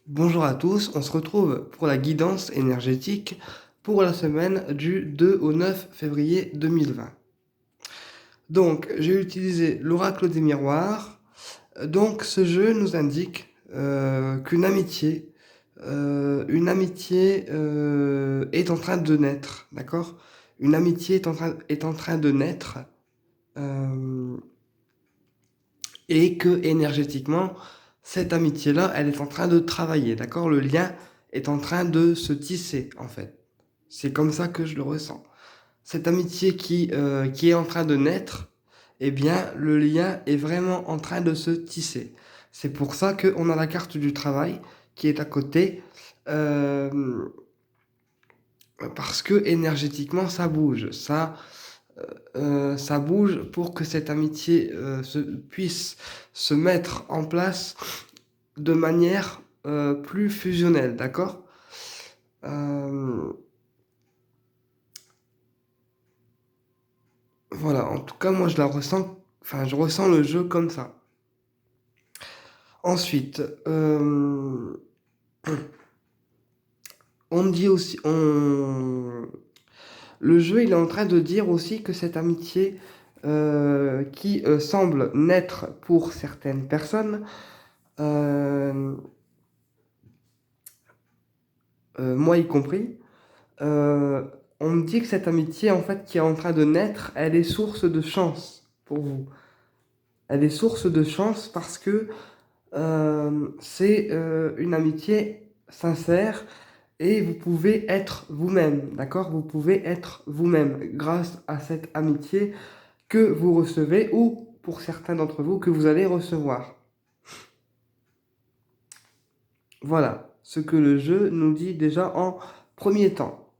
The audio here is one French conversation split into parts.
Bonjour à tous, on se retrouve pour la guidance énergétique pour la semaine du 2 au 9 février 2020. Donc, j'ai utilisé l'oracle des miroirs. Donc, ce jeu nous indique qu'une amitié, est en train de naître, d'accord? Une amitié est en train de naître euh, et que énergétiquement, cette amitié-là, elle est en train de travailler, d'accord? Le lien est en train de se tisser, en fait. C'est comme ça que je le ressens. Cette amitié qui est en train de naître, eh bien, le lien est vraiment en train de se tisser. C'est pour ça qu'on a la carte du travail qui est à côté, euh, parce que énergétiquement, ça bouge. Ça bouge pour que cette amitié puisse se mettre en place de manière plus fusionnelle, d'accord? Euh, voilà, en tout cas, moi je la ressens, enfin, je ressens le jeu comme ça. Ensuite, on me dit aussi, le jeu, il est en train de dire aussi que cette amitié qui semble naître pour certaines personnes, euh, moi y compris, euh, on me dit que cette amitié, en fait, qui est en train de naître, elle est source de chance pour vous. Elle est source de chance parce que c'est une amitié sincère et vous pouvez être vous-même, d'accord? Vous pouvez être vous-même grâce à cette amitié que vous recevez ou pour certains d'entre vous que vous allez recevoir. Voilà ce que le jeu nous dit déjà en premier temps.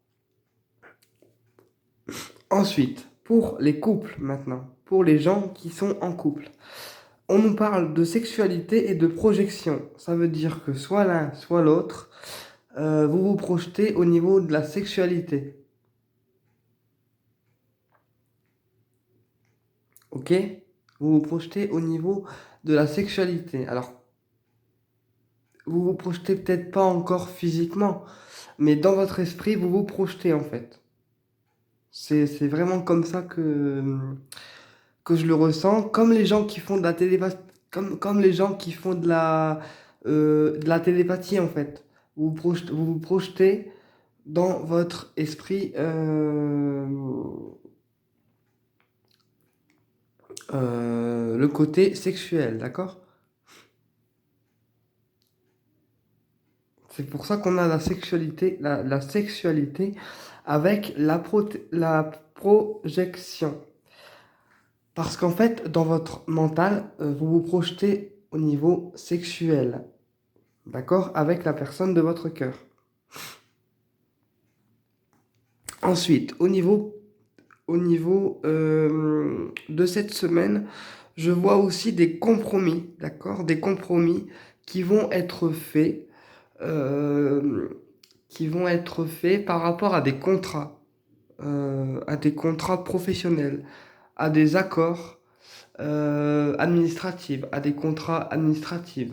Ensuite, pour les couples maintenant, pour les gens qui sont en couple. On nous parle de sexualité et de projection. Ça veut dire que soit l'un, soit l'autre, vous vous projetez au niveau de la sexualité. Ok? Vous vous projetez au niveau de la sexualité. Alors, vous vous projetez peut-être pas encore physiquement, mais dans votre esprit, vous vous projetez en fait. C'est vraiment comme ça que je le ressens. Comme les gens qui font de la télépathie, comme les gens qui font de la télépathie en fait. Vous vous projetez dans votre esprit le côté sexuel, d'accord? C'est pour ça qu'on a la sexualité, la sexualité avec la projection. Parce qu'en fait, dans votre mental, vous vous projetez au niveau sexuel, d'accord? Avec la personne de votre cœur. Ensuite, au niveau de cette semaine, je vois aussi des compromis, d'accord? Des compromis qui vont être faits, euh, qui vont être faits par rapport à des contrats professionnels, à des accords administratifs, à des contrats administratifs.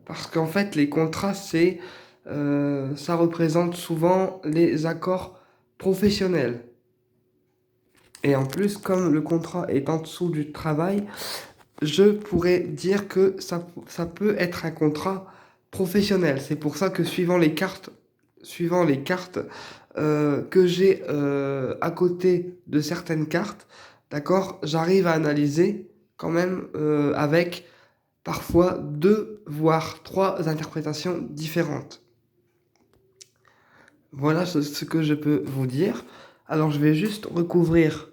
Parce qu'en fait, les contrats, ça représente souvent les accords professionnels. Et en plus, comme le contrat est en dessous du travail, je pourrais dire que ça peut être un contrat professionnel. C'est pour ça que suivant les cartes que j'ai à côté de certaines cartes, d'accord, j'arrive à analyser quand même avec parfois deux, voire trois interprétations différentes. Voilà ce que je peux vous dire. Alors je vais juste recouvrir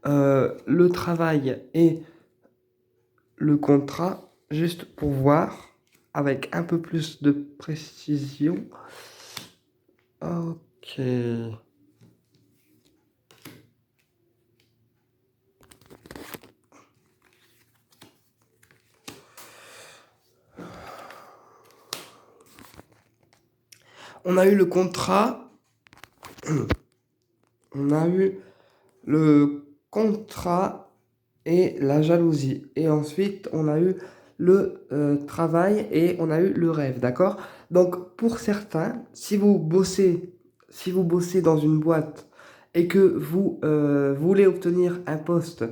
le travail et le contrat, juste pour voir avec un peu plus de précision. Ok. On a eu le contrat, on a eu le contrat et la jalousie. Et ensuite, on a eu le travail et on a eu le rêve, d'accord? Donc pour certains, si vous bossez dans une boîte et que vous voulez obtenir un poste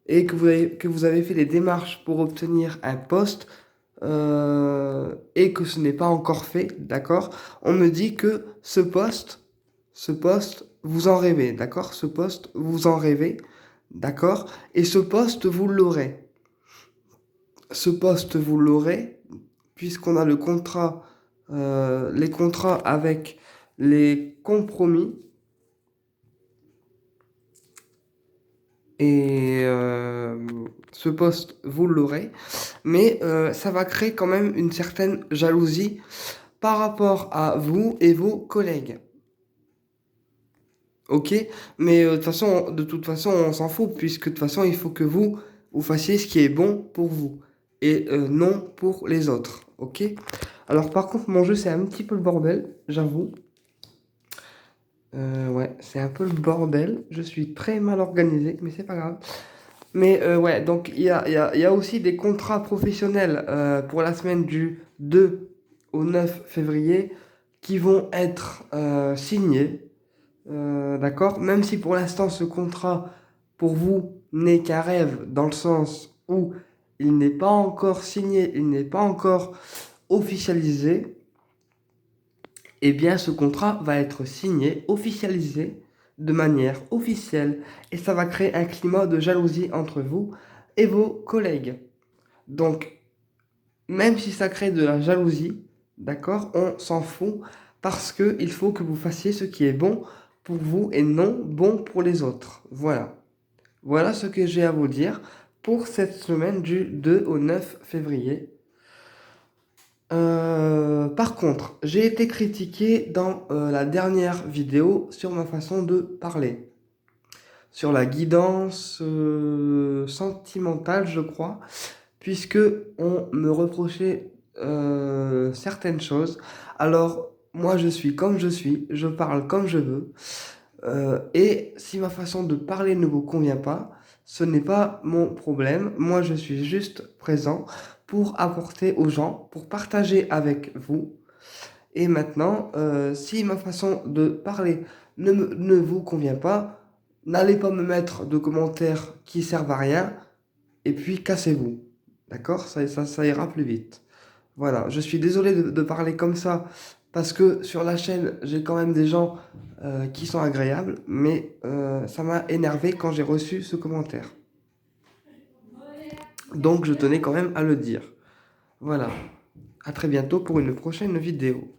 et que vous avez fait les démarches pour obtenir un poste et que ce n'est pas encore fait, d'accord? On me dit que ce poste, vous en rêvez, d'accord? Ce poste, vous en rêvez, d'accord? Et ce poste, vous l'aurez. Ce poste, vous l'aurez, puisqu'on a le contrat, les contrats avec les compromis. Et ce poste, vous l'aurez. Mais ça va créer quand même une certaine jalousie par rapport à vous et vos collègues. Ok? Mais de toute façon, on s'en fout, puisque de toute façon, il faut que vous fassiez ce qui est bon pour vous et non pour les autres. Ok? Alors par contre, mon jeu, c'est un petit peu le bordel, j'avoue. Ouais, c'est un peu le bordel. Je suis très mal organisé, mais c'est pas grave. Mais ouais, donc il y a aussi des contrats professionnels pour la semaine du 2 au 9 février qui vont être signés. D'accord? Même si pour l'instant ce contrat pour vous n'est qu'un rêve dans le sens où il n'est pas encore signé, il n'est pas encore officialisé, eh bien ce contrat va être signé, officialisé de manière officielle et ça va créer un climat de jalousie entre vous et vos collègues. Donc, même si ça crée de la jalousie, d'accord, on s'en fout parce que il faut que vous fassiez ce qui est bon pour vous et non bon pour les autres. Voilà. Voilà ce que j'ai à vous dire pour cette semaine du 2 au 9 février. Par contre, j'ai été critiqué dans la dernière vidéo sur ma façon de parler, sur la guidance sentimentale, je crois, puisque on me reprochait certaines choses. Alors, moi, je suis comme je suis, je parle comme je veux, et si ma façon de parler ne vous convient pas, ce n'est pas mon problème. Moi, je suis juste présent pour apporter aux gens, pour partager avec vous. Et maintenant, si ma façon de parler ne vous convient pas, n'allez pas me mettre de commentaires qui servent à rien et puis cassez-vous. D'accord? Ça ira plus vite. Voilà, je suis désolé de parler comme ça parce que sur la chaîne, j'ai quand même des gens qui sont agréables, mais ça m'a énervé quand j'ai reçu ce commentaire. Donc je tenais quand même à le dire. Voilà, à très bientôt pour une prochaine vidéo.